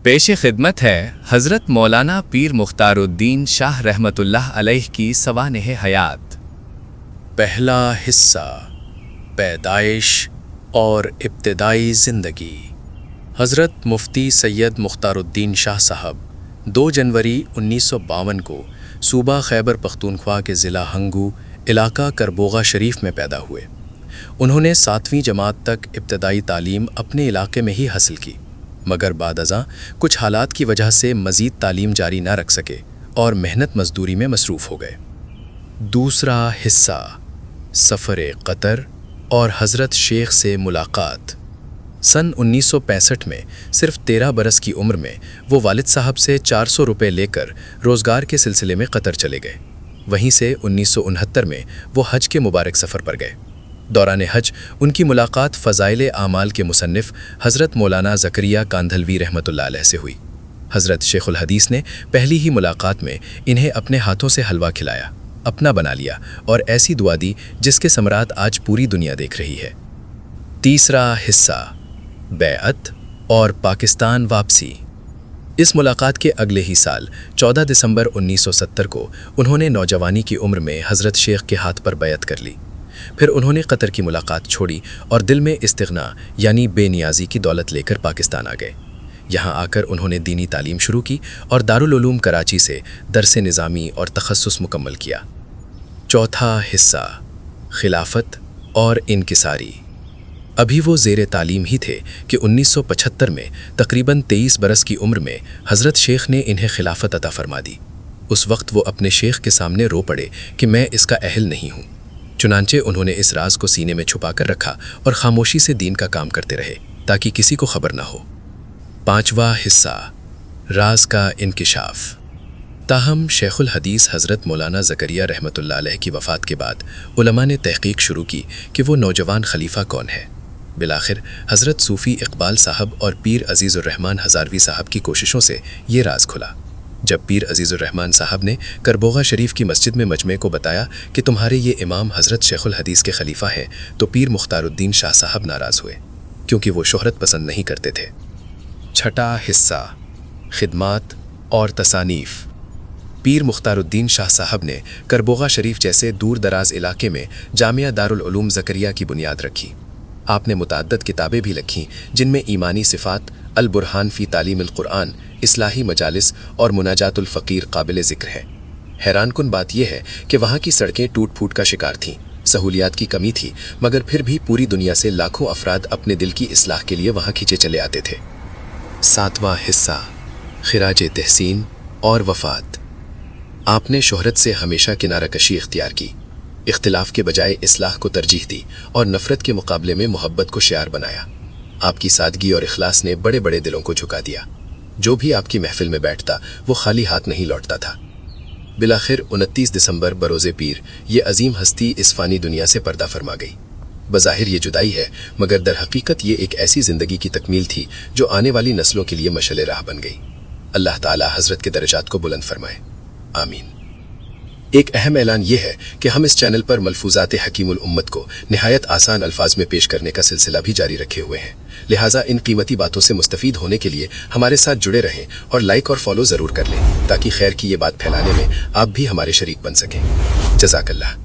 पेश खिदमत है हज़रत मौलाना पीर मुख्तारुद्दीन शाह रहमतुल्लाह अलैह की सवानेह हयात। पहला हिस्सा, पैदाइश और इब्तिदाई ज़िंदगी। हज़रत मुफ्ती सैयद मुख्तारुद्दीन शाह साहब 2 जनवरी 1952 को सूबा खैबर पख्तूनख्वा के ज़िला हंगू इलाका करबोगा शरीफ में पैदा हुए। उन्होंने 7वीं जमात तक इब्तिदाई तालीम अपने इलाके में ही हासिल की, मगर बाद अज़ां कुछ हालात की वजह से मज़ीद तालीम जारी ना रख सके और मेहनत मजदूरी में मसरूफ़ हो गए। दूसरा हिस्सा, सफ़र क़तर और हज़रत शेख से मुलाकात। सन 1965 में सिर्फ 13 बरस की उम्र में वो वालिद साहब से 400 रुपये लेकर रोज़गार के सिलसिले में क़तर चले गए। वहीं से 1969 में वो हज के मुबारक सफ़र पर गए। दौरान हज उनकी मुलाकात फ़ज़ाइल आमाल के मुसन्निफ़ हज़रत मौलाना ज़करिया कांधलवी रहमतुल्लाह अलैह से हुई। हज़रत शेखुल हदीस ने पहली ही मुलाकात में इन्हें अपने हाथों से हलवा खिलाया, अपना बना लिया और ऐसी दुआ दी जिसके समरात आज पूरी दुनिया देख रही है। तीसरा हिस्सा, बैअत और पाकिस्तान वापसी। इस मुलाकात के अगले ही साल 14 दिसंबर 1970 को उन्होंने नौजवानी की उम्र में हज़रत शेख के हाथ पर बैअत कर ली। फिर उन्होंने क़तर की मुलाकात छोड़ी और दिल में इस्तिग़ना यानी बेनियाज़ी की दौलत लेकर पाकिस्तान आ गए। यहाँ आकर उन्होंने दीनी तालीम शुरू की और दारुल उलूम कराची से दरस निज़ामी और तखस्सुस मुकम्मल किया। चौथा हिस्सा, खिलाफत और इनकिसारी। अभी वो ज़ेर तालीम ही थे कि 1975 में तकरीबन 23 बरस की उम्र में हज़रत शेख ने इन्हें खिलाफत अता फरमा दी। उस वक्त वो अपने शेख के सामने रो पड़े कि मैं इसका अहल नहीं हूँ। चुनांचे उन्होंने इस राज को सीने में छुपा कर रखा और खामोशी से दीन का काम करते रहे ताकि किसी को खबर ना हो। पांचवा हिस्सा, राज का इंकिशाफ। ताहम शेखुल हदीस हज़रत मौलाना ज़करिया रहमतुल्लाह अलैह की वफ़ात के बाद उलमा ने तहक़ीक़ शुरू की कि वो नौजवान खलीफा कौन है। बिलाखिर हज़रत सूफ़ी इक़बाल साहब और पीर अज़ीज़ुर्रहमान हज़ारवी साहब की कोशिशों से ये राज खुला। जब पीर अज़ीज़ुर्रहमान साहब ने करबोगा शरीफ की मस्जिद में मजमे को बताया कि तुम्हारे ये इमाम हज़रत शेखुल हदीस के खलीफा हैं, तो पीर मुख्तारुद्दीन शाह साहब नाराज़ हुए, क्योंकि वो शोहरत पसंद नहीं करते थे। छठा हिस्सा, खिदमात और तसानीफ़। पीर मुख्तारुद्दीन शाह साहब ने करबोगा शरीफ जैसे दूर दराज इलाके में जामिया दारुल उलूम ज़करिया की बुनियाद रखी। आपने मुतअद्दिद किताबें भी लिखीं जिनमें ईमानी सिफ़ात, अल बुरहान फ़ी तालीमिल क़ुरआन, इस्लाही मजालिस और मुनाजातुल फ़कीर काबिल ज़िक्र है। हैरानकुन बात यह है कि वहाँ की सड़कें टूट फूट का शिकार थीं, सहूलियात की कमी थी, मगर फिर भी पूरी दुनिया से लाखों अफराद अपने दिल की इस्लाह के लिए वहाँ खींचे चले आते थे। सातवां हिस्सा, खिराज तहसीन और वफ़ात। आपने शोहरत से हमेशा किनारा कशी इख्तियार की, इख्तिलाफ के बजाय इस्लाह को तरजीह दी और नफ़रत के मुकाबले में मोहब्बत को शियार बनाया। आपकी सादगी और इखलास ने बड़े बड़े दिलों को झुका दिया। जो भी आपकी महफिल में बैठता वो खाली हाथ नहीं लौटता था। बिलाखिर 29 दिसंबर बरोज़े पीर ये अजीम हस्ती इस फ़ानी दुनिया से पर्दा फरमा गई। बज़ाहिर ये जुदाई है, मगर दर हकीकत ये एक ऐसी ज़िंदगी की तकमील थी जो आने वाली नस्लों के लिए मशअल राह बन गई। अल्लाह ताला हज़रत के दर्जात को बुलंद फरमाए, आमीन। एक अहम ऐलान यह है कि हम इस चैनल पर मलफूज़ात हकीमुल उम्मत को निहायत आसान अल्फाज में पेश करने का सिलसिला भी जारी रखे हुए हैं, लिहाजा इन कीमती बातों से मुस्तफ़ीद होने के लिए हमारे साथ जुड़े रहें और लाइक और फॉलो ज़रूर कर लें ताकि खैर की ये बात फैलाने में आप भी हमारे शरीक बन सकें। जज़ाकल्लाह।